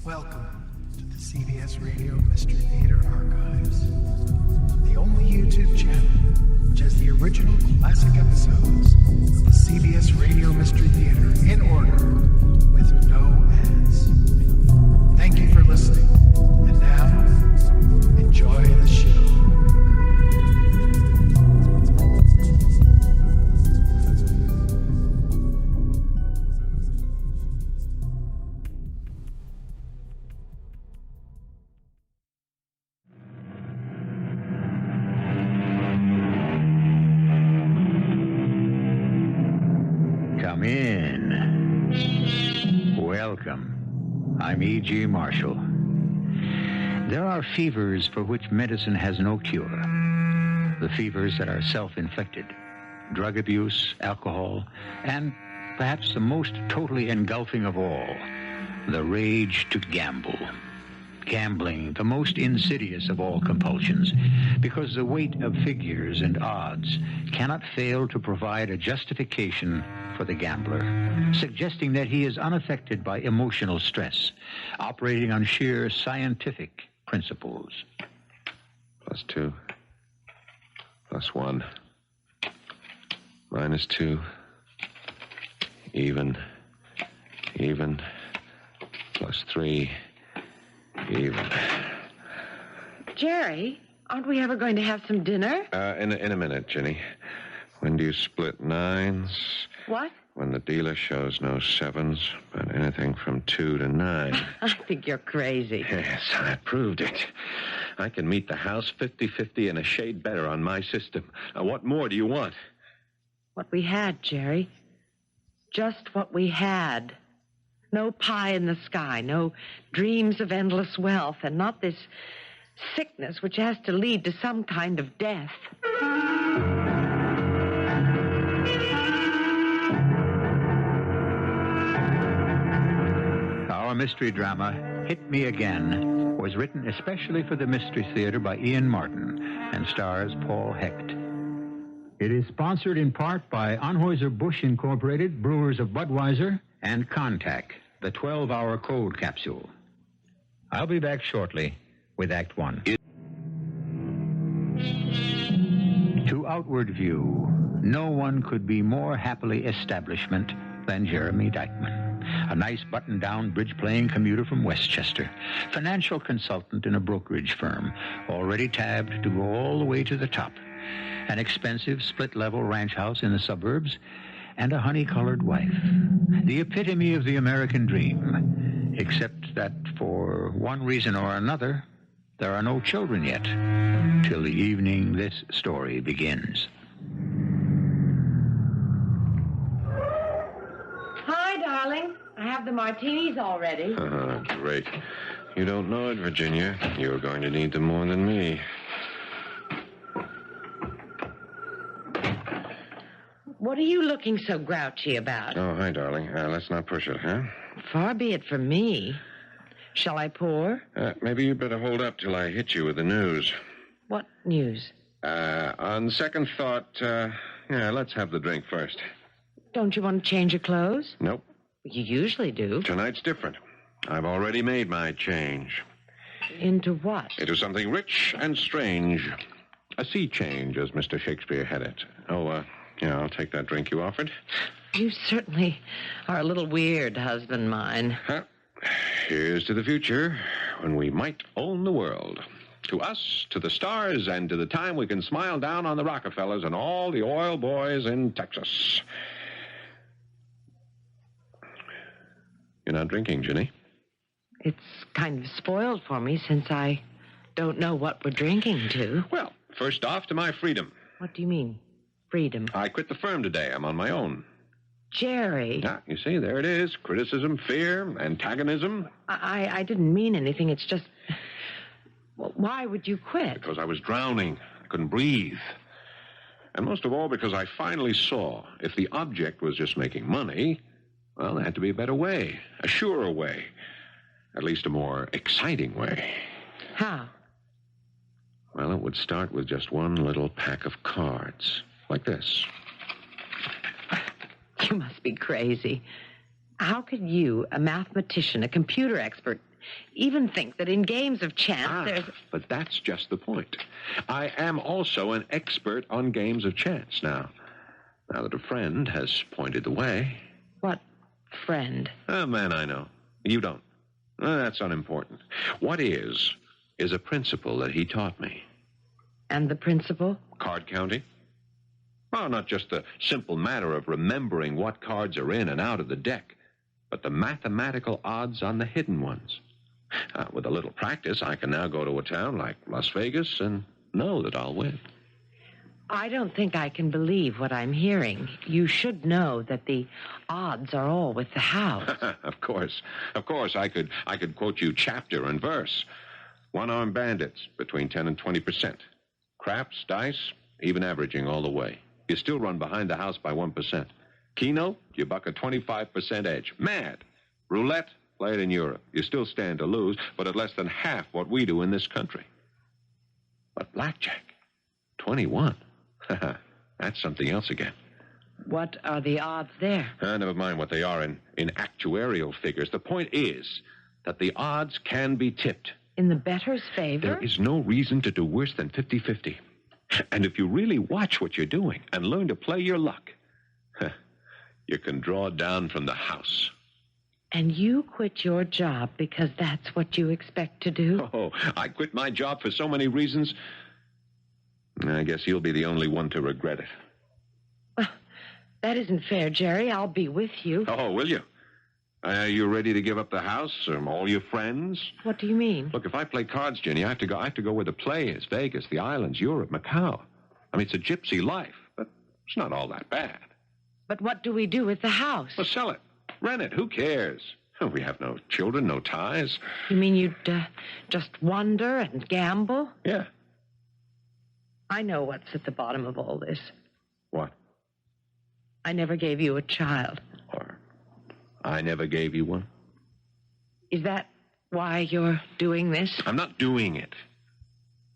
Welcome to the CBS Radio Mystery Theater Archives, the only YouTube channel which has the original classic episodes of the CBS Radio Mystery Theater in order with no ads. Thank you for listening, and now, enjoy the show. Come in. Welcome. I'm E.G. Marshall. There are fevers for which medicine has no cure. The fevers that are self-inflicted. Drug abuse, alcohol, and perhaps the most totally engulfing of all, the rage to gamble. Gambling, the most insidious of all compulsions, because the weight of figures and odds cannot fail to provide a justification for the gambler, suggesting that he is unaffected by emotional stress, operating on sheer scientific principles. +2. +1. -2. Even. +3. Even. Jerry, aren't we ever going to have some dinner? In a minute, Ginny. When do you split 9s? What? When the dealer shows no 7s, but anything from 2 to 9. I think you're crazy. Yes, I proved it. I can meet the house 50-50 and a shade better on my system. Now, what more do you want? What we had, Jerry. Just what we had. No pie in the sky, no dreams of endless wealth, and not this sickness which has to lead to some kind of death. Our mystery drama, Hit Me Again, was written especially for the Mystery Theater by Ian Martin and stars Paul Hecht. It is sponsored in part by Anheuser-Busch Incorporated, Brewers of Budweiser, and Contact, the 12-hour cold capsule. I'll be back shortly with Act 1. To outward view, no one could be more happily establishment than Jeremy Dykeman. A nice button-down bridge-playing commuter from Westchester, financial consultant in a brokerage firm, already tabbed to go all the way to the top, an expensive split-level ranch house in the suburbs, and a honey-colored wife. The epitome of the American dream, except that for one reason or another, there are no children yet, till the evening this story begins. Hi, darling. I have the martinis already. Great. You don't know it, Virginia. You're going to need them more than me. What are you looking so grouchy about? Oh, hi, darling. Let's not push it, huh? Far be it from me. Shall I pour? Maybe you better hold up till I hit you with the news. What news? On second thought, let's have the drink first. Don't you want to change your clothes? Nope. You usually do. Tonight's different. I've already made my change. Into what? Into something rich and strange. A sea change, as Mr. Shakespeare had it. I'll take that drink you offered. You certainly are a little weird, husband mine. Here's to the future, when we might own the world. To us, to the stars, and to the time we can smile down on the Rockefellers and all the oil boys in Texas. You're not drinking, Ginny? It's kind of spoiled for me since I don't know what we're drinking to. Well, first off, to my freedom. What do you mean, freedom? I quit the firm today. I'm on my own. Jerry. You see, there it is. Criticism, fear, antagonism. I didn't mean anything. It's just... Well, why would you quit? Because I was drowning. I couldn't breathe. And most of all, because I finally saw if the object was just making money, well, there had to be a better way, a surer way, at least a more exciting way. How? Well, it would start with just one little pack of cards, like this. You must be crazy. How could you, a mathematician, a computer expert, even think that in games of chance there's... But that's just the point. I am also an expert on games of chance now. Now that a friend has pointed the way. What friend? A man I know. You don't. That's unimportant. What is a principle that he taught me. And the principle? Card counting. Well, not just the simple matter of remembering what cards are in and out of the deck, but the mathematical odds on the hidden ones. With a little practice, I can now go to a town like Las Vegas and know that I'll win. I don't think I can believe what I'm hearing. You should know that the odds are all with the house. Of course. I could quote you chapter and verse. One-armed bandits, between 10 and 20%. Craps, dice, even averaging all the way. You still run behind the house by 1%. Keno, you buck a 25% edge. Mad. Roulette, play it in Europe. You still stand to lose, but at less than half what we do in this country. But blackjack, 21. That's something else again. What are the odds there? Never mind what they are in actuarial figures. The point is that the odds can be tipped. In the bettor's favor? There is no reason to do worse than 50-50. And if you really watch what you're doing and learn to play your luck, you can draw down from the house. And you quit your job because that's what you expect to do? Oh, I quit my job for so many reasons. I guess you'll be the only one to regret it. Well, that isn't fair, Jerry. I'll be with you. Oh, will you? Are you ready to give up the house or all your friends? What do you mean? Look, if I play cards, Jenny, I have to go where the play is. Vegas, the islands, Europe, Macau. I mean, it's a gypsy life, but it's not all that bad. But what do we do with the house? Well, sell it. Rent it. Who cares? We have no children, no ties. You mean you'd just wander and gamble? Yeah. I know what's at the bottom of all this. What? I never gave you a child. Or I never gave you one. Is that why you're doing this? I'm not doing it.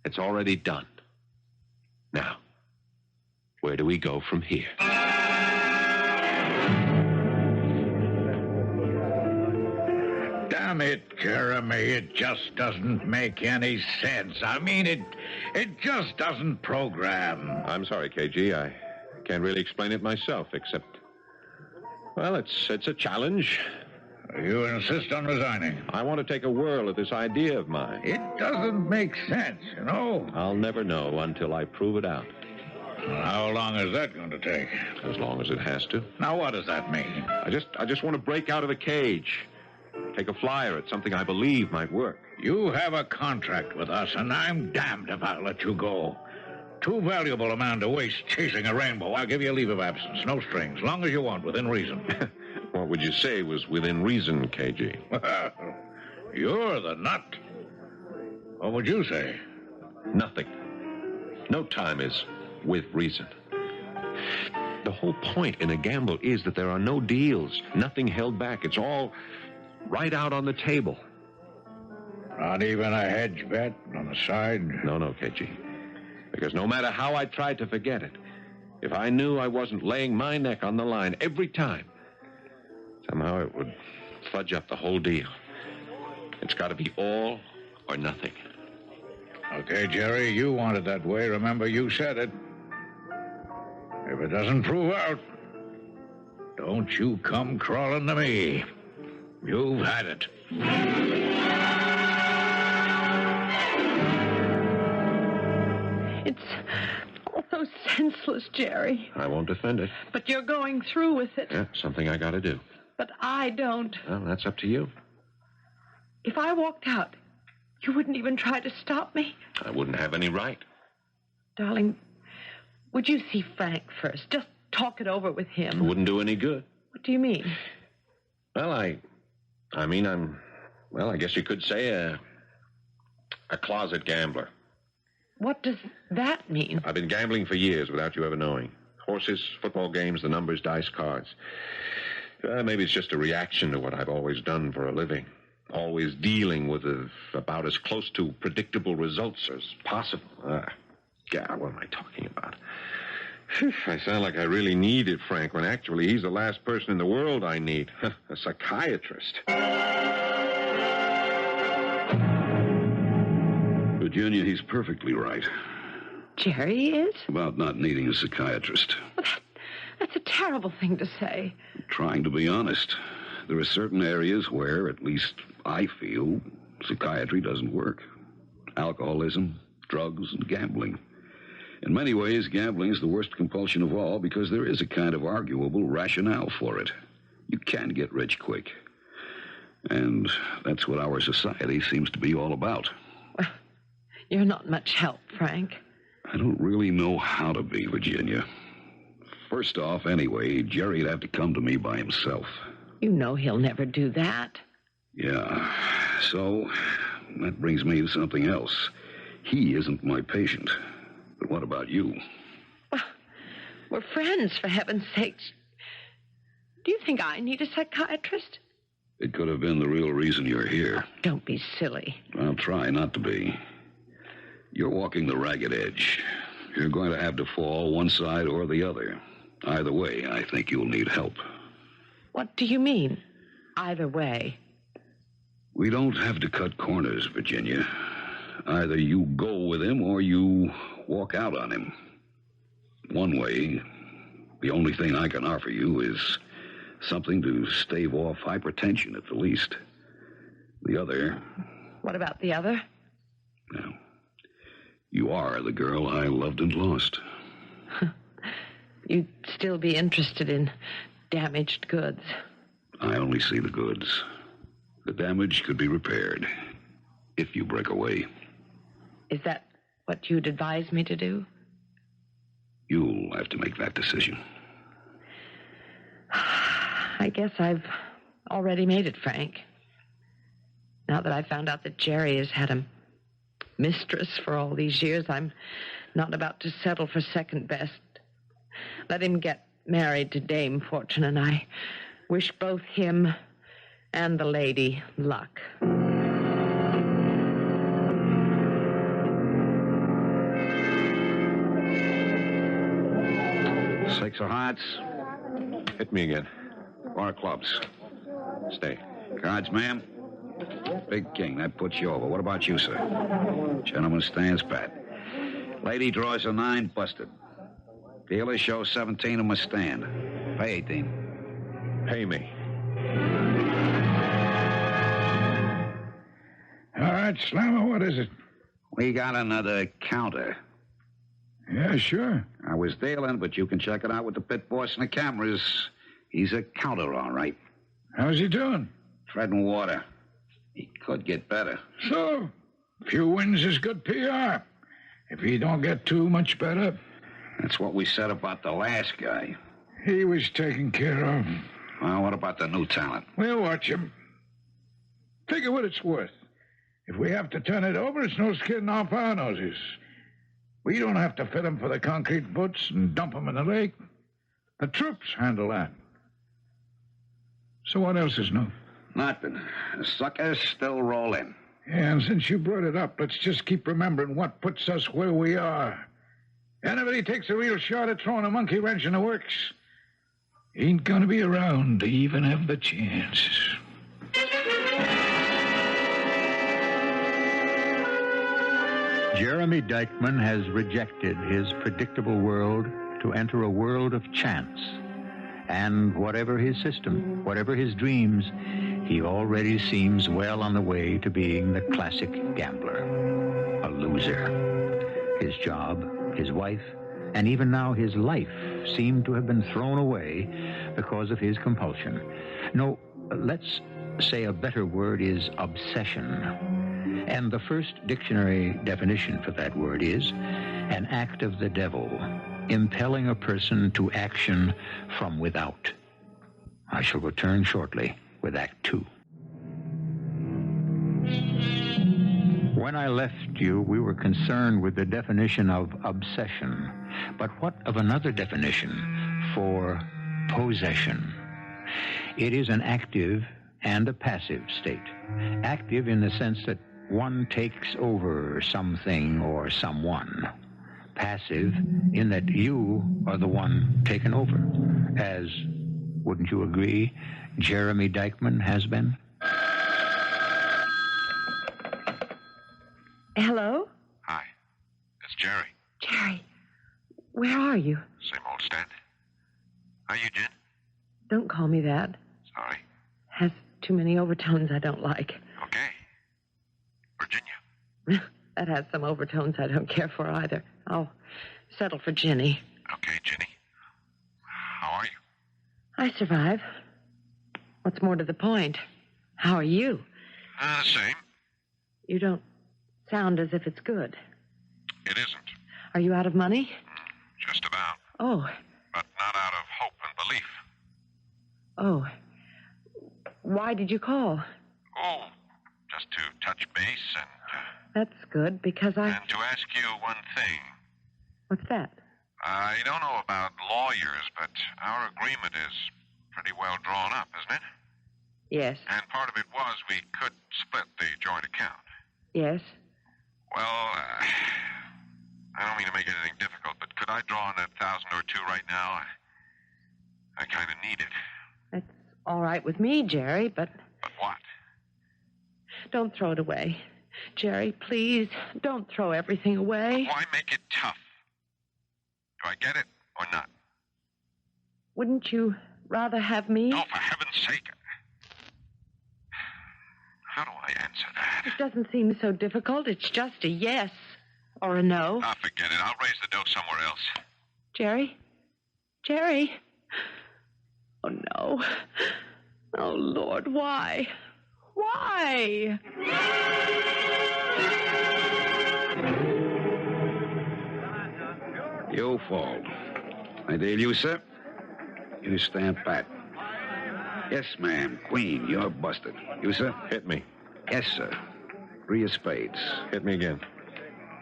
It's already done. Now, where do we go from here? Damn it, Jeremy, it just doesn't make any sense. I mean, it just doesn't program. I'm sorry, KG. I can't really explain it myself, except... Well, it's a challenge. You insist on resigning? I want to take a whirl at this idea of mine. It doesn't make sense, you know. I'll never know until I prove it out. How long is that going to take? As long as it has to. Now, what does that mean? I just want to break out of the cage. Take a flyer at something I believe might work. You have a contract with us, and I'm damned if I'll let you go. Too valuable a man to waste chasing a rainbow. I'll give you a leave of absence. No strings. Long as you want, within reason. What would you say was within reason, KG? You're the nut. What would you say? Nothing. No time is with reason. The whole point in a gamble is that there are no deals, nothing held back. It's all right out on the table. Not even a hedge bet on the side? No, KG. Because no matter how I tried to forget it, if I knew I wasn't laying my neck on the line every time, somehow it would fudge up the whole deal. It's got to be all or nothing. Okay, Jerry, you want it that way. Remember, you said it. If it doesn't prove out, don't you come crawling to me. You've had it. It's all so senseless, Jerry. I won't defend it. But you're going through with it. Yeah, something I got to do. But I don't. Well, that's up to you. If I walked out, you wouldn't even try to stop me? I wouldn't have any right. Darling, would you see Frank first? Just talk it over with him. It wouldn't do any good. What do you mean? Well, I guess you could say a closet gambler. What does that mean? I've been gambling for years without you ever knowing. Horses, football games, the numbers, dice, cards. Maybe it's just a reaction to what I've always done for a living. Always dealing with about as close to predictable results as possible. God, what am I talking about? I sound like I really needed Frank, when actually he's the last person in the world I need. A psychiatrist. Virginia, he's perfectly right Jerry is? about not needing a psychiatrist. Well, that's a terrible thing to say. Trying to be honest. There are certain areas where, at least I feel, psychiatry doesn't work. Alcoholism, drugs, and gambling. In many ways, gambling is the worst compulsion of all because there is a kind of arguable rationale for it. You can get rich quick. And that's what our society seems to be all about. Well, you're not much help, Frank. I don't really know how to be, Virginia. First off, anyway, Jerry'd have to come to me by himself. You know he'll never do that. Yeah, so that brings me to something else. He isn't my patient. But what about you? Well, we're friends, for heaven's sakes. Do you think I need a psychiatrist? It could have been the real reason you're here. Oh, don't be silly. I'll try not to be. You're walking the ragged edge. You're going to have to fall one side or the other. Either way, I think you'll need help. What do you mean, either way? We don't have to cut corners, Virginia. Either you go with him or you walk out on him. One way, the only thing I can offer you is something to stave off hypertension at the least. The other... What about the other? No. You are the girl I loved and lost. You'd still be interested in damaged goods. I only see the goods. The damage could be repaired if you break away. Is that what you'd advise me to do? You'll have to make that decision. I guess I've already made it, Frank. Now that I found out that Jerry has had a mistress for all these years, I'm not about to settle for second best. Let him get married to Dame Fortune, and I wish both him and the lady luck. 6 of hearts. Hit me again. 4 of clubs. Stay. Cards, ma'am. Big king. That puts you over. What about you, sir? Gentleman stands pat. Lady draws a 9, busted. Dealer shows 17 and must stand. Pay 18. Pay me. All right, Slammer, what is it? We got another counter. Yeah, sure. I was dealing, but you can check it out with the pit boss and the cameras. He's a counter, all right. How's he doing? Treading water. He could get better. So, few wins is good PR. If he don't get too much better. That's what we said about the last guy. He was taken care of. Well, what about the new talent? We'll watch him. Figure what it's worth. If we have to turn it over, it's no skin off our noses. We don't have to fit him for the concrete butts and dump him in the lake. The troops handle that. So what else is new? Nothing. The suckers still rolling. Yeah, and since you brought it up, let's just keep remembering what puts us where we are. Anybody takes a real shot at throwing a monkey wrench in the works ain't gonna be around to even have the chance. Jeremy Dykman has rejected his predictable world to enter a world of chance. And whatever his system, whatever his dreams, he already seems well on the way to being the classic gambler, a loser. His job, his wife, and even now his life seem to have been thrown away because of his compulsion. No, let's say a better word is obsession. And the first dictionary definition for that word is an act of the devil, impelling a person to action from without. I shall return shortly with Act 2. When I left you, we were concerned with the definition of obsession. But what of another definition for possession? It is an active and a passive state. Active in the sense that one takes over something or someone. Passive in that you are the one taken over, as, wouldn't you agree, Jeremy Dykman has been? Hello? Jerry. Jerry, where are you? Same old stand. How you, Jen? Don't call me that. Sorry. Has too many overtones I don't like. Okay. Virginia. That has some overtones I don't care for either. I'll settle for Ginny. Okay, Jenny. How are you? I survive. What's more to the point, how are you? The same. You don't sound as if it's good. It isn't. Are you out of money? Just about. Oh. But not out of hope and belief. Oh. Why did you call? Oh, just to touch base and... That's good, because And to ask you one thing. What's that? I don't know about lawyers, but our agreement is pretty well drawn up, isn't it? Yes. And part of it was we could split the joint account. Yes. Well, I don't mean to make anything difficult, but could I draw on $1,000 or $2 right now? I kind of need it. That's all right with me, Jerry, but... But what? Don't throw it away. Jerry, please, don't throw everything away. Why make it tough? Do I get it or not? Wouldn't you rather have me? No, for heaven's sake. How do I answer that? It doesn't seem so difficult. It's just a yes or a no. Ah, forget it. I'll raise the dough somewhere else. Jerry? Jerry? Oh, no. Oh, Lord, why? Why? You fall. I deal you, sir. You stand pat. Yes, ma'am. Queen, you're busted. You, sir? Hit me. Yes, sir. 3 of spades. Hit me again.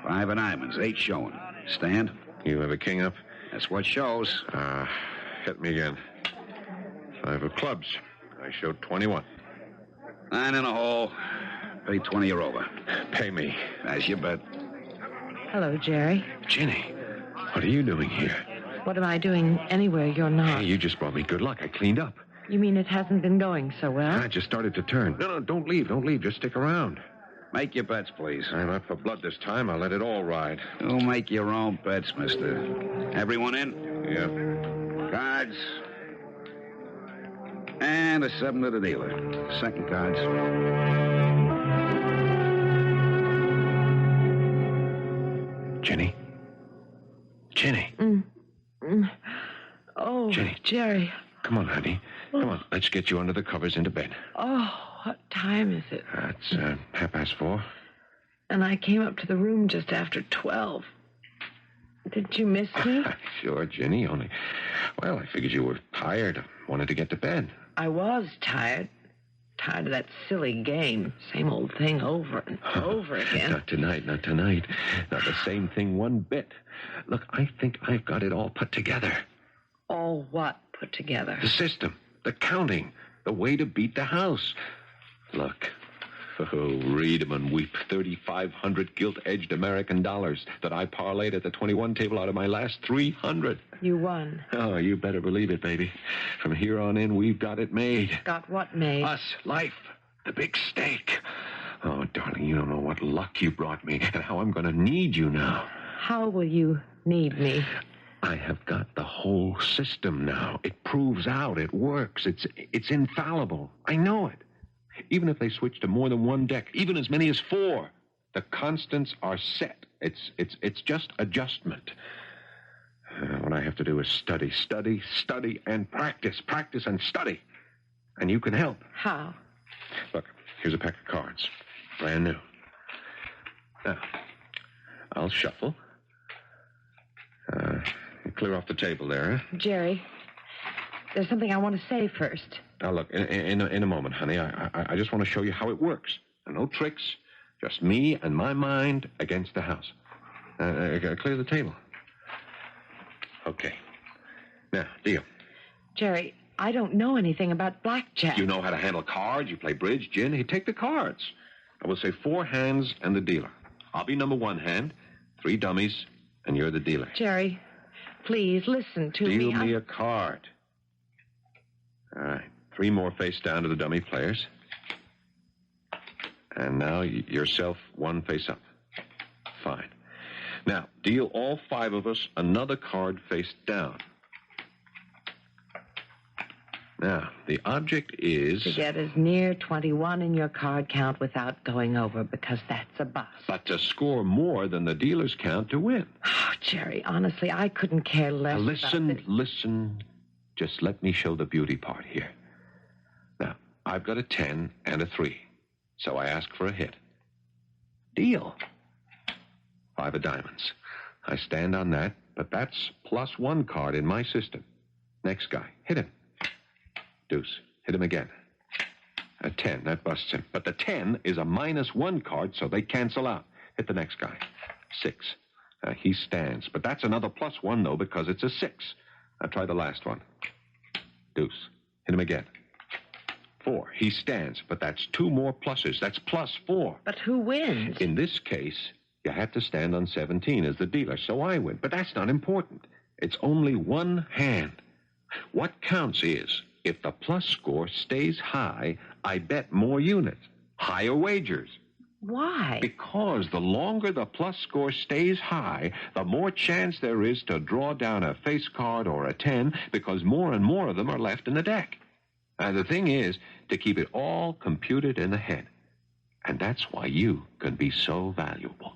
5 of diamonds. 8 showing. Stand. You have a king up? That's what shows. Hit me again. 5 of clubs. I showed 21. 9 in a hole. Pay 20 or over. Pay me. As you bet. Hello, Jerry. Ginny, what are you doing here? What am I doing anywhere you're not? Hey, you just brought me good luck. I cleaned up. You mean it hasn't been going so well? I just started to turn. No, don't leave. Don't leave. Just stick around. Make your bets, please. I'm up for blood this time. I'll let it all ride. You make your own bets, mister. Everyone in? Yeah. Cards. And a 7 to the dealer. Second cards. Ginny? Ginny? Oh, Ginny. Jerry. Come on, honey. Come on. Let's get you under the covers into bed. Oh, what time is it? It's 4:30. And I came up to the room just after 12. Did you miss me? Sure, Ginny. Only, well, I figured you were tired. Wanted to get to bed. I was tired. Tired of that silly game. Same old thing over and over again. Not tonight, not tonight. Not the same thing one bit. Look, I think I've got it all put together. All what put together? The system, the counting, the way to beat the house. Look. Oh, read 'em and weep. 3,500 gilt-edged American dollars that I parlayed at the 21 table out of my last 300. You won. Oh, you better believe it, baby. From here on in, we've got it made. Got what made? Us, life, the big stake. Oh, darling, you don't know what luck you brought me and how I'm going to need you now. How will you need me? I have got the whole system now. It proves out. It works. It's infallible. I know it. Even if they switch to more than one deck, even as many as 4, the constants are set. It's just adjustment. What I have to do is study, and practice and study. And you can help. How? Look, here's a pack of cards. Brand new. Now, I'll shuffle. Clear off the table there, huh? Jerry, there's something I want to say first. Now, look, in a moment, honey, I just want to show you how it works. No tricks, just me and my mind against the house. Clear the table. Okay. Now, deal. Jerry, I don't know anything about blackjack. You know how to handle cards? You play bridge, gin? Hey, take the cards. I will say 4 hands and the dealer. I'll be number 1 hand, 3 dummies, and you're the dealer. Jerry, please listen to me. Deal me a card. All right. 3 more face down to the dummy players. And now yourself 1 face up. Fine. Now, deal all 5 of us another card face down. Now, the object is... To get as near 21 in your card count without going over, because that's a bust. But to score more than the dealer's count to win. Oh, Jerry, honestly, I couldn't care less Listen. Just let me show the beauty part here. Now, I've got a 10 and a 3, so I ask for a hit. Deal. 5 of diamonds. I stand on that, but that's +1 card in my system. Next guy, hit him. Deuce, hit him again. A 10, that busts him. But the 10 is a -1 card, so they cancel out. Hit the next guy. 6. He stands, but that's another +1, though, because it's a 6. Now try the last one. Deuce, hit him again. 4, he stands, but that's 2 more pluses. That's +4. But who wins? In this case, you had to stand on 17 as the dealer, so I win. But that's not important. It's only one hand. What counts is, if the plus score stays high, I bet more units. Higher wagers. Why? Because the longer the plus score stays high, the more chance there is to draw down a face card or a 10, because more and more of them are left in the deck. And the thing is to keep it all computed in the head. And that's why you can be so valuable.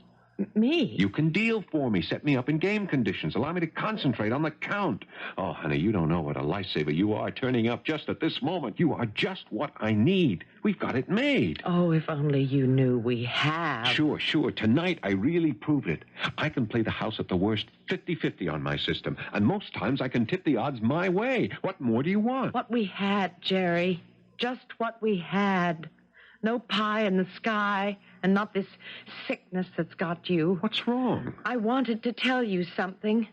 Me? You can deal for me, set me up in game conditions, allow me to concentrate on the count. Oh, honey, you don't know what a lifesaver you are, turning up just at this moment. You are just what I need. We've got it made. Oh, if only you knew we have. Sure. Tonight, I really proved it. I can play the house at the worst 50-50 on my system, and most times I can tip the odds my way. What more do you want? What we had, Jerry. Just what we had. No pie in the sky, and not this sickness that's got you. What's wrong? I wanted to tell you something.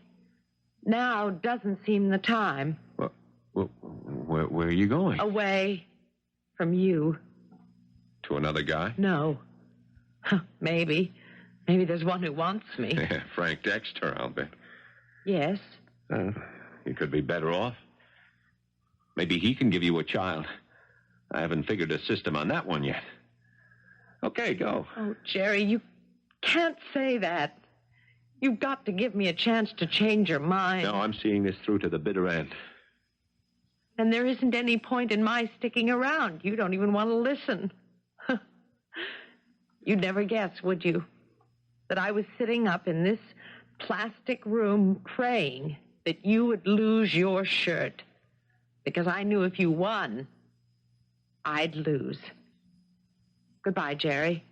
Now doesn't seem the time. Well, where are you going? Away from you. To another guy? No. Maybe. Maybe there's one who wants me. Frank Dexter, I'll bet. Yes. You could be better off. Maybe he can give you a child. I haven't figured a system on that one yet. Okay, go. Oh, Jerry, you can't say that. You've got to give me a chance to change your mind. No, I'm seeing this through to the bitter end. And there isn't any point in my sticking around. You don't even want to listen. You'd never guess, would you, that I was sitting up in this plastic room praying that you would lose your shirt. Because I knew if you won, I'd lose. Goodbye, Jerry.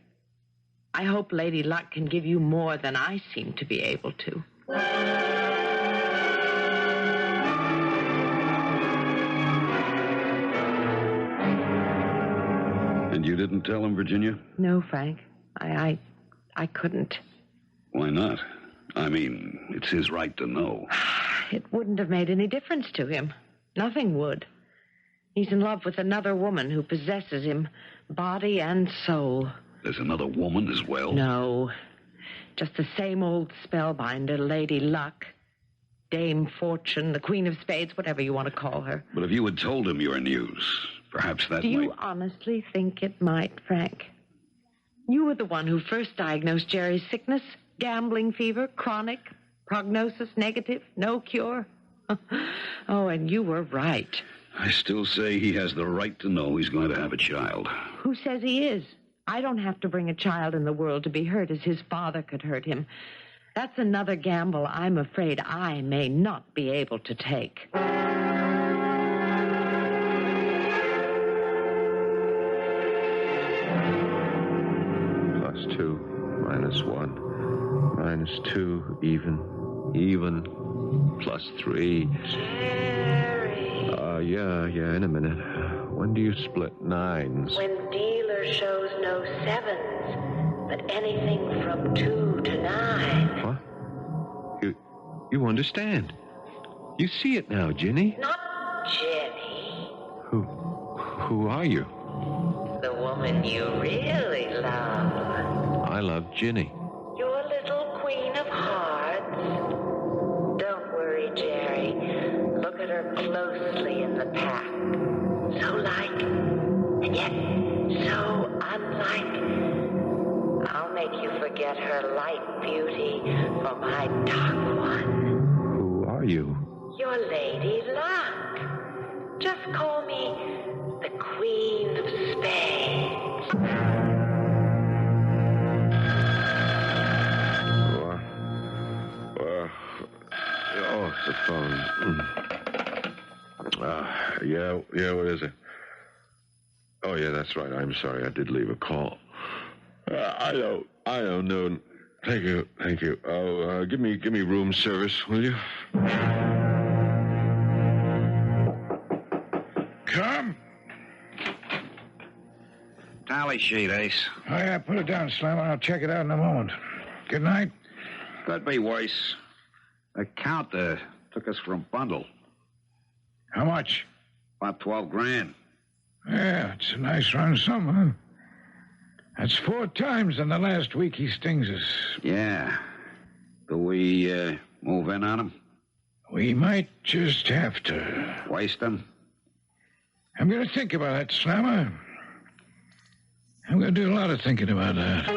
I hope Lady Luck can give you more than I seem to be able to. And you didn't tell him, Virginia? No, Frank. I couldn't. Why not? I mean, it's his right to know. It wouldn't have made any difference to him. Nothing would. He's in love with another woman who possesses him, body and soul. There's another woman as well? No. Just the same old spellbinder, Lady Luck. Dame Fortune, the Queen of Spades, whatever you want to call her. But if you had told him your news, perhaps that Do you honestly think it might, Frank? You were the one who first diagnosed Jerry's sickness. Gambling fever, chronic, prognosis negative, no cure. Oh, and you were right. I still say he has the right to know he's going to have a child. Who says he is? I don't have to bring a child in the world to be hurt as his father could hurt him. That's another gamble I'm afraid I may not be able to take. +2, -1, -2, even, +3. Yeah, in a minute. When do you split 9s? When dealer shows no 7s, but anything from 2 to 9. What? You understand? You see it now, Ginny. Not Jenny. Who are you? The woman you really love. I love Ginny. Your little queen of hearts. Don't worry, Jerry. Look at her closely in the pack. So like, and yet so unlike. I'll make you forget forget her light beauty for my dark one. Who are you? Your Lady Luck. Just call me the Queen of Spades. Oh, it's the phone. Yeah, what is it? Oh, yeah, that's right. I'm sorry. I did leave a call. I don't know. Thank you. Oh, give me room service, will you? Come. Tally sheet, Ace. Oh, yeah, put it down, Slammer. I'll check it out in a moment. Good night. Could be worse. The counter took us for a bundle. How much? About 12 grand. Yeah, it's a nice run sum, huh? That's 4 times in the last week he stings us. Yeah. Do we move in on him? We might just have to. Waste him? I'm going to think about that, Slammer. I'm going to do a lot of thinking about that.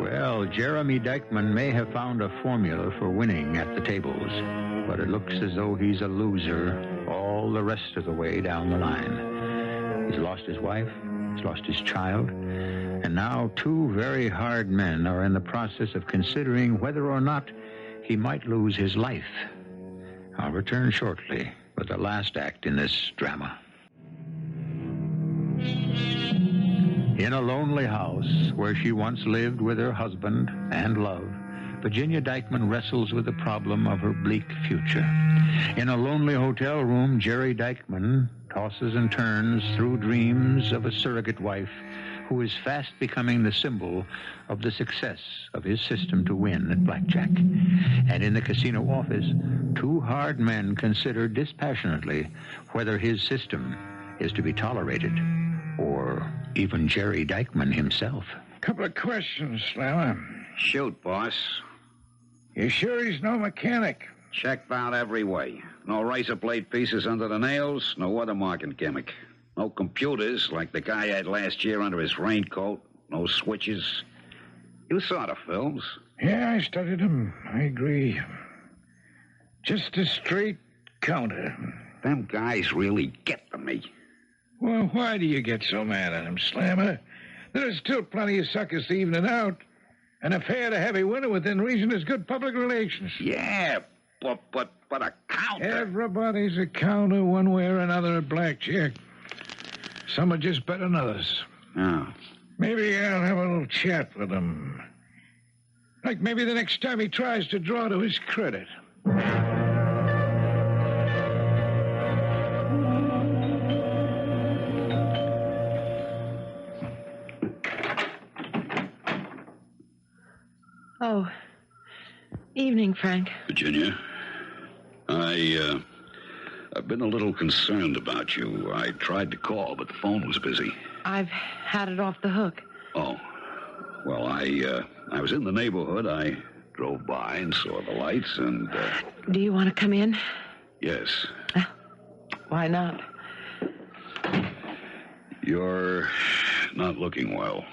Well, Jeremy Dykeman may have found a formula for winning at the tables, but it looks as though he's a loser all the rest of the way down the line. He's lost his wife, he's lost his child, and now 2 very hard men are in the process of considering whether or not he might lose his life. I'll return shortly with the last act in this drama. In a lonely house where she once lived with her husband and love, Virginia Dykeman wrestles with the problem of her bleak future. In a lonely hotel room, Jerry Dykeman tosses and turns through dreams of a surrogate wife who is fast becoming the symbol of the success of his system to win at Blackjack. And in the casino office, 2 hard men consider dispassionately whether his system is to be tolerated, or even Jerry Dykeman himself. Couple of questions, Slammer. Shoot, boss. You sure he's no mechanic? Checked out every way. No razor blade pieces under the nails, no other marking gimmick. No computers like the guy had last year under his raincoat. No switches. You saw the films. Yeah, I studied him. I agree. Just a straight counter. Them guys really get to me. Well, why do you get so mad at him, Slammer? There's still plenty of suckers to even it out. And a fair to heavy winner within reason is good public relations. Yeah, but a counter. Everybody's a counter one way or another at Blackjack. Some are just better than others. Oh. Maybe I'll have a little chat with him. Like maybe the next time he tries to draw to his credit. Oh, evening, Frank. Virginia, I've been a little concerned about you. I tried to call, but the phone was busy. I've had it off the hook. Oh, well, I was in the neighborhood. I drove by and saw the lights, and... Do you want to come in? Yes. Why not? You're not looking well.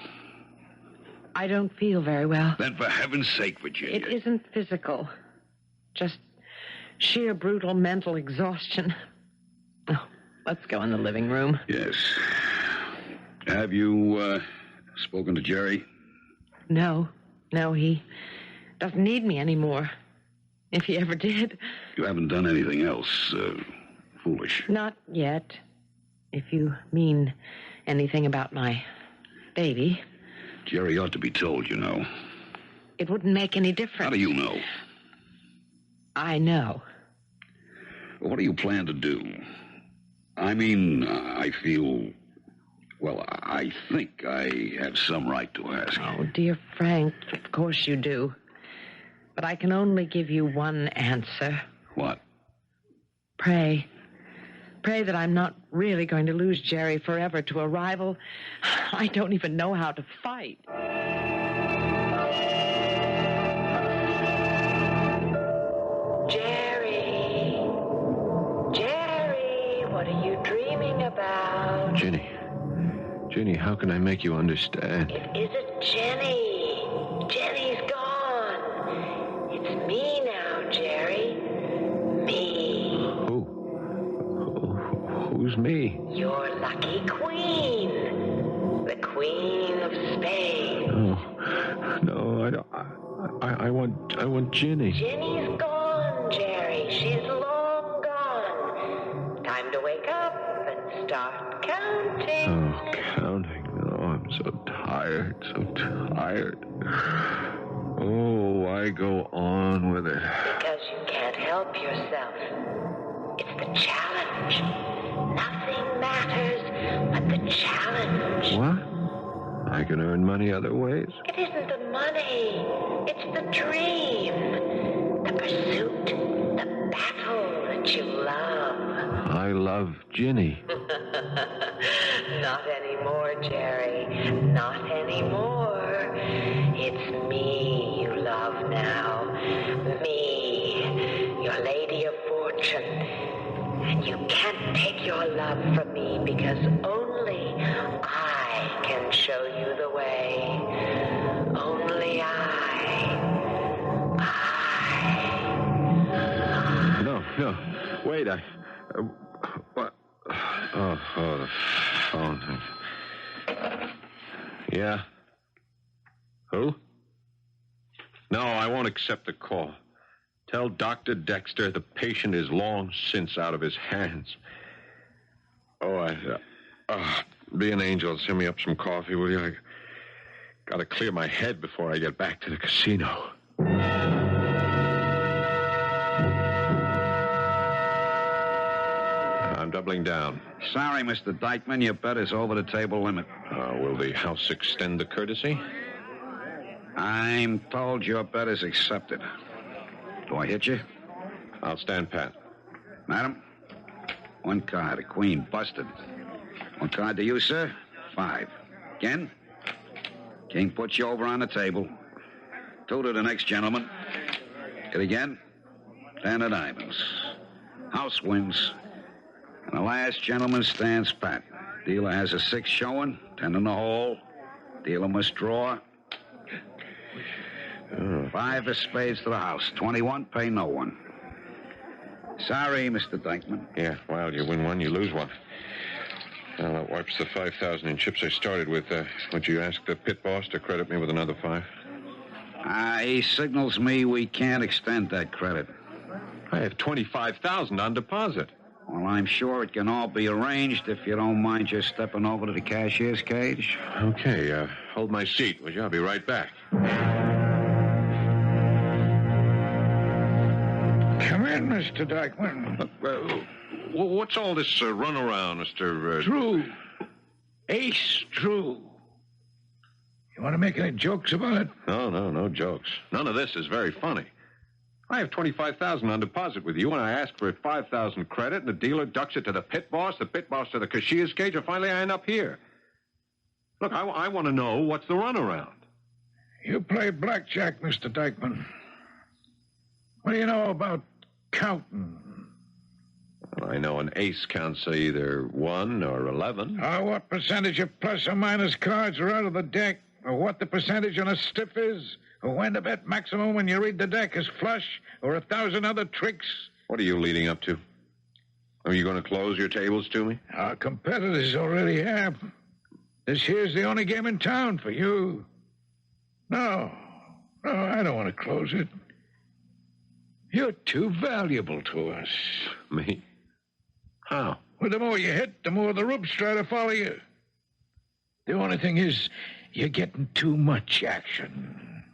I don't feel very well. Then for heaven's sake, Virginia... It isn't physical. Just sheer brutal mental exhaustion. Oh, let's go in the living room. Yes. Have you, spoken to Jerry? No, he doesn't need me anymore. If he ever did. You haven't done anything else, foolish? Not yet. If you mean anything about my baby. Jerry ought to be told, you know. It wouldn't make any difference. How do you know? I know. Well, what do you plan to do? I mean, I feel... Well, I think I have some right to ask. Oh, dear Frank, of course you do. But I can only give you one answer. What? Pray. Pray that I'm not really going to lose Jerry forever to a rival. I don't even know how to fight. Jerry, what are you dreaming about? Ginny, Ginny, how can I make you understand? It isn't Jenny. Jenny's gone. It's me now, Jerry. Me. Who's me? Your lucky queen. The queen of spades. No, I don't. I want Ginny. Jenny's gone, Jerry. She's long gone. Time to wake up and start counting. Oh, counting. Oh, I'm so tired. Oh, why go on with it? Because you can't help yourself. It's the challenge. Nothing matters but the challenge. What? I can earn money other ways? It isn't the money. It's the dream. The pursuit. The battle that you love. I love Ginny. Not anymore, Jerry. Not anymore. It's me you love now. Me, your lady of fortune. And you can't take your love from me because only I can show you the way. Only I. No. Wait, what? Oh, the phone. Yeah? Who? No, I won't accept the call. Tell Dr. Dexter the patient is long since out of his hands. Be an angel. Send me up some coffee, will you? I gotta clear my head before I get back to the casino. I'm doubling down. Sorry, Mr. Dykeman, your bet is over the table limit. Will the house extend the courtesy? I'm told your bet is accepted. Do I hit you? I'll stand pat. Madam? 1 card, a queen, busted. 1 card to you, sir. 5. Again? King puts you over on the table. 2 to the next gentleman. Hit again. 10 of diamonds. House wins. And the last gentleman stands pat. Dealer has a 6 showing, 10 in the hole. Dealer must draw. 5 of spades to the house. 21, pay no one. Sorry, Mr. Dykeman. Yeah, well, you win 1, you lose 1. Well, that wipes the 5,000 in chips I started with. Would you ask the pit boss to credit me with another 5? He signals me we can't extend that credit. I have 25,000 on deposit. Well, I'm sure it can all be arranged if you don't mind just stepping over to the cashier's cage. Okay, hold my seat, would you? I'll be right back. Come in, Mr. Dykeman. What's all this runaround, Mr. True. Ace True. You want to make any jokes about it? No jokes. None of this is very funny. I have 25,000 on deposit with you, and I ask for 5,000 credit, and the dealer ducks it to the pit boss to the cashier's cage, and finally I end up here. Look, I want to know what's the runaround. You play blackjack, Mr. Dykeman. What do you know about counting? Well, I know an ace counts either 1 or 11. What percentage of plus or minus cards are out of the deck, or what the percentage on a stiff is, or when to bet maximum when you read the deck is flush, or 1,000 other tricks. What are you leading up to? Are you going to close your tables to me? Our competitors already have. This here's the only game in town for you. No, I don't want to close it. You're too valuable to us. Me? How? Well, the more you hit, the more the roops try to follow you. The only thing is, you're getting too much action.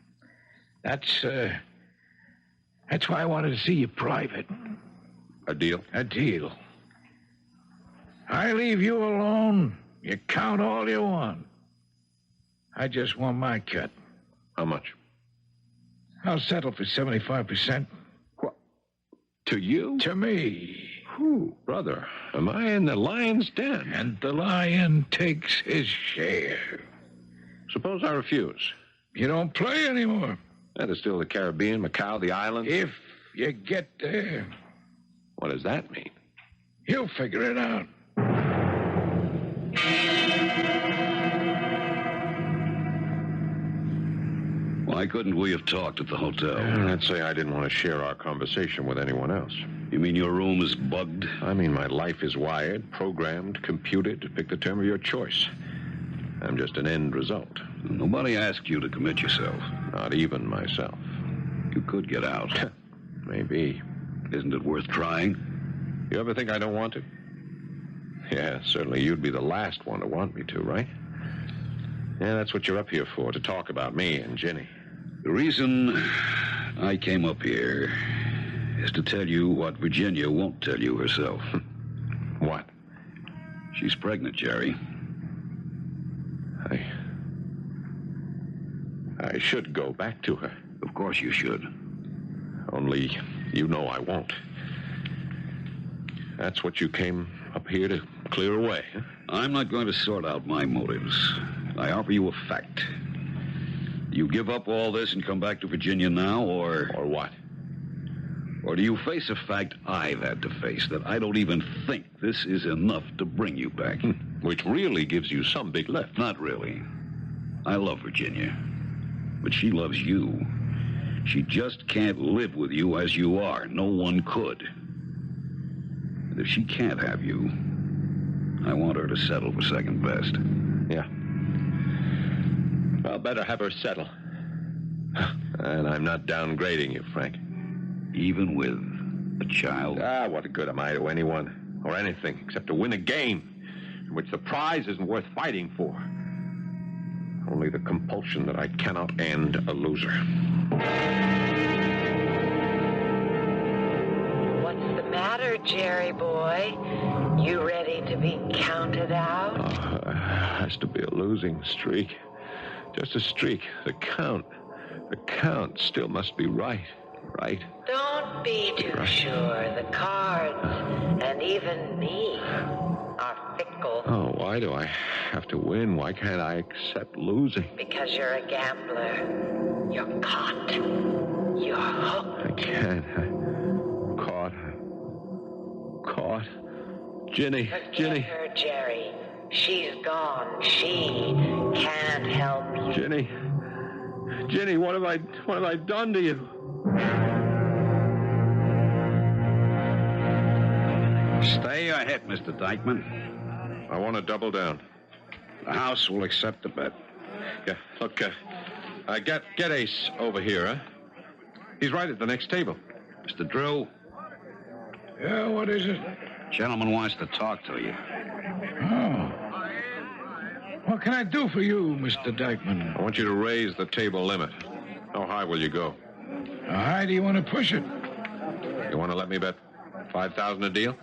That's why I wanted to see you private. A deal? A deal. I leave you alone. You count all you want. I just want my cut. How much? I'll settle for 75%. What? To you? To me. Who, brother? Am I in the lion's den? And the lion takes his share. Suppose I refuse. You don't play anymore. That is still the Caribbean, Macau, the islands. If you get there. What does that mean? You'll figure it out. couldn't we have talked at the hotel? Let's say I didn't want to share our conversation with anyone else. You mean your room is bugged? I mean, my life is wired, programmed, computed. Pick the term of your choice. I'm just an end result. Nobody asked you to commit yourself. Not even myself. You could get out. Maybe. Isn't it worth trying? You ever think I don't want to? Yeah, certainly you'd be the last one to want me to, right? Yeah, that's what you're up here for, to talk about me and Ginny. The reason I came up here is to tell you what Virginia won't tell you herself. What? She's pregnant, Jerry. I should go back to her. Of course you should. Only you know I won't. That's what you came up here to clear away, huh? I'm not going to sort out my motives. I offer you a fact. You give up all this and come back to Virginia now, or... Or what? Or do you face a fact I've had to face, that I don't even think this is enough to bring you back? Which really gives you some big lift. Not really. I love Virginia. But she loves you. She just can't live with you as you are. No one could. And if she can't have you, I want her to settle for second best. Yeah. I'll better have her settle. And I'm not downgrading you, Frank. Even with a child? What good am I to anyone or anything except to win a game in which the prize isn't worth fighting for? Only the compulsion that I cannot end a loser. What's the matter, Jerry boy? You ready to be counted out? It has to be a losing streak. Just a streak. The count still must be right. Right? Don't be too sure. The cards, and even me, are fickle. Oh, why do I have to win? Why can't I accept losing? Because you're a gambler. You're caught. You're hooked. I can't. Caught. Ginny. Forget her, Jerry. She's gone. She can't help you. Ginny, what have I done to you? Stay or hit, Mr. Dykeman? I want to double down. The house will accept the bet. Yeah, look, get Ace over here, huh? He's right at the next table. Mr. Drew, Yeah, what is it? gentleman wants to talk to you. Oh. What can I do for you, Mr. Dykeman? I want you to raise the table limit. How high will you go? How high do you want to push it? You want to let me bet $5,000 a deal?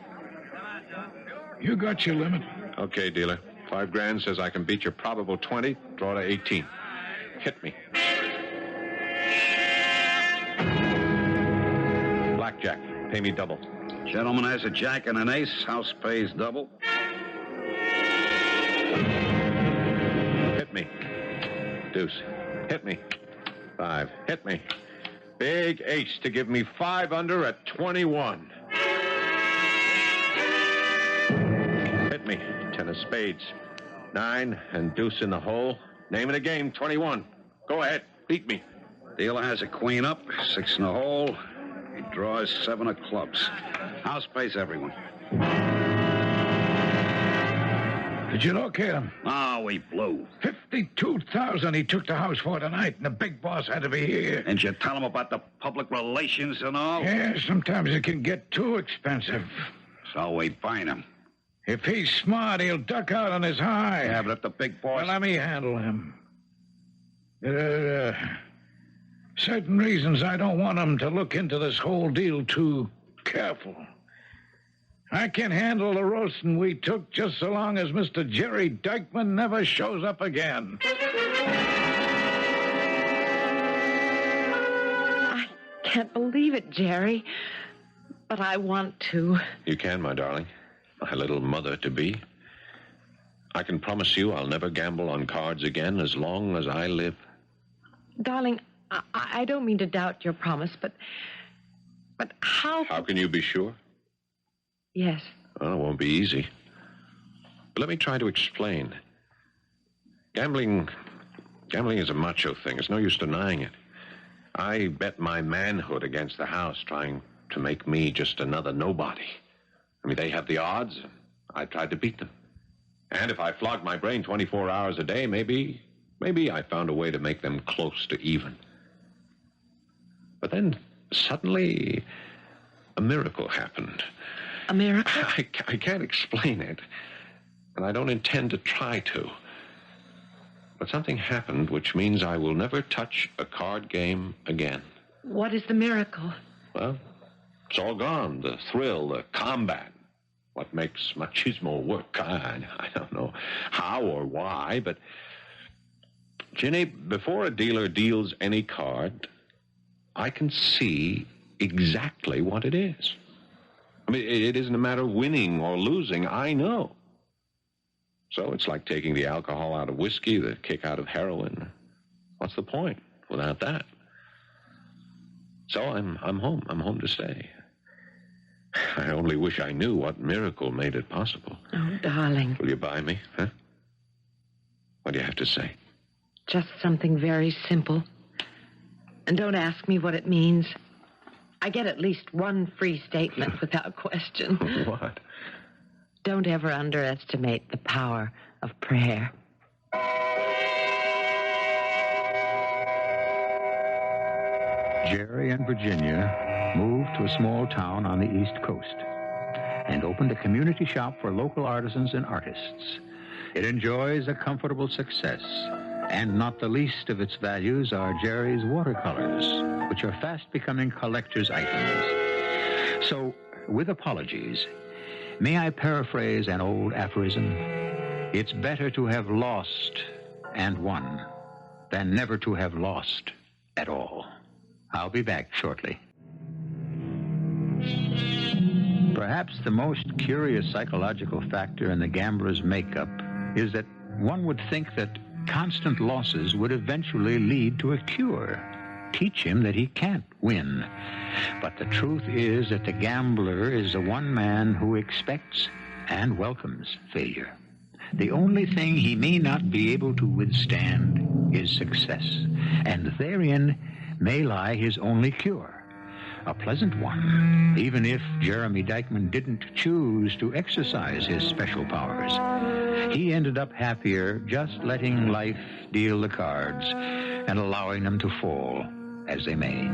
You got your limit. Okay, dealer. $5,000 says I can beat your probable 20, draw to 18. Hit me. Blackjack. Pay me double. Gentleman has a jack and an ace. House pays double. Hit me. Deuce. Hit me. 5. Hit me. Big ace to give me 5 under at 21. Hit me. 10 of spades. 9 and deuce in the hole. Name of the game, 21. Go ahead. Beat me. Dealer has a queen up, 6 in the hole. He draws 7 of clubs. House pays everyone. Did you locate him? Oh, he blew. 52,000 he took the house for tonight, and the big boss had to be here. Didn't you tell him about the public relations and all? Yeah, sometimes it can get too expensive. So we fine him. If he's smart, he'll duck out on his high. Yeah, but if the big boss... Well, let me handle him. There are certain reasons I don't want him to look into this whole deal too careful. I can handle the roasting we took just so long as Mr. Jerry Dykeman never shows up again. I can't believe it, Jerry. But I want to. You can, my darling. My little mother-to-be. I can promise you I'll never gamble on cards again as long as I live. Darling, I don't mean to doubt your promise, but how... How can you be sure? Yes. Well, it won't be easy. But let me try to explain. Gambling is a macho thing. It's no use denying it. I bet my manhood against the house, trying to make me just another nobody. I mean, they have the odds, and I tried to beat them. And if I flogged my brain 24 hours a day, maybe I found a way to make them close to even. But then, suddenly, a miracle happened. A miracle? I can't explain it, and I don't intend to try to. But something happened which means I will never touch a card game again. What is the miracle? Well, it's all gone. The thrill, the combat. What makes machismo work? I don't know how or why, but... Ginny, before a dealer deals any card, I can see exactly what it is. I mean, it isn't a matter of winning or losing. I know. So it's like taking the alcohol out of whiskey, the kick out of heroin. What's the point without that? So I'm home. I'm home to stay. I only wish I knew what miracle made it possible. Oh, darling. Will you buy me, huh? What do you have to say? Just something very simple. And don't ask me what it means. I get at least one free statement without question. What? Don't ever underestimate the power of prayer. Jerry and Virginia moved to a small town on the East Coast and opened a community shop for local artisans and artists. It enjoys a comfortable success, and not the least of its values are Jerry's watercolors, which are fast becoming collector's items. So, with apologies, may I paraphrase an old aphorism? It's better to have lost and won than never to have lost at all. I'll be back shortly. Perhaps the most curious psychological factor in the gambler's makeup is that one would think that constant losses would eventually lead to a cure, teach him that he can't win. But the truth is that the gambler is the one man who expects and welcomes failure. The only thing he may not be able to withstand is success, and therein may lie his only cure. A pleasant one, even if Jeremy Dykeman didn't choose to exercise his special powers. He ended up happier just letting life deal the cards and allowing them to fall as they may.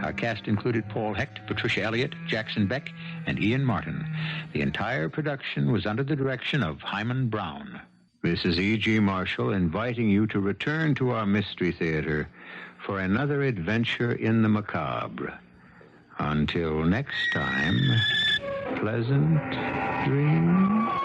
Our cast included Paul Hecht, Patricia Elliot, Jackson Beck, and Ian Martin. The entire production was under the direction of Hyman Brown. This is E.G. Marshall inviting you to return to our Mystery Theater for another adventure in the macabre. Until next time, pleasant dreams.